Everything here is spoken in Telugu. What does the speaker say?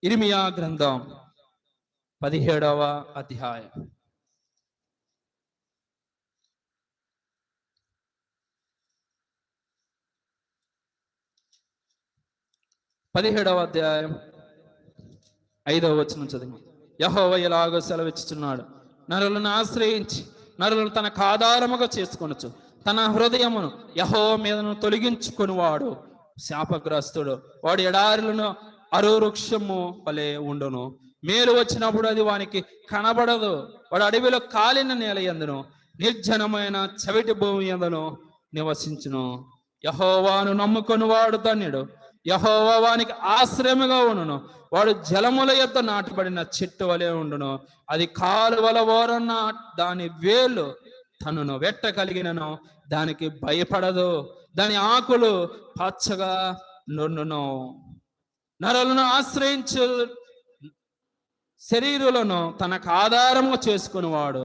ఇర్మియా గ్రంథం 17వ అధ్యాయం. పదిహేడవ అధ్యాయం 5వ వచనం చదివి. యెహోవా ఇలాగ సెలవిచ్చుచున్నాడు, నరులను ఆశ్రయించి నరులను తనకు ఆధారముగా చేసుకొనొచ్చు తన హృదయమును యెహోవా మీదను తొలగించుకొనివాడు శాపగ్రస్తుడు. వాడు ఎడారులను అరువృక్షము వలె ఉండును. మేలు వచ్చినప్పుడు అది వానికి కనబడదు. వాడు అడవిలో కాలిన నేల యందును నిర్జనమైన చవిటి భూమి యందును నివసించును. యెహోవాను నమ్ముకొని వాడు ధన్యుడు. యెహోవా వానికి ఆశ్రయముగా ఉండును. వాడు జలముల యొద్ద నాటబడిన చెట్టు వలె ఉండును. అది కాలువల ఓరన దాని వేలు తనను వెట్ట కలిగినను దానికి భయపడదు. దాని ఆకులు పచ్చగా నుండును. నరులను ఆశ్రయించు శరీరులను తనకు ఆధారము చేసుకుని వాడు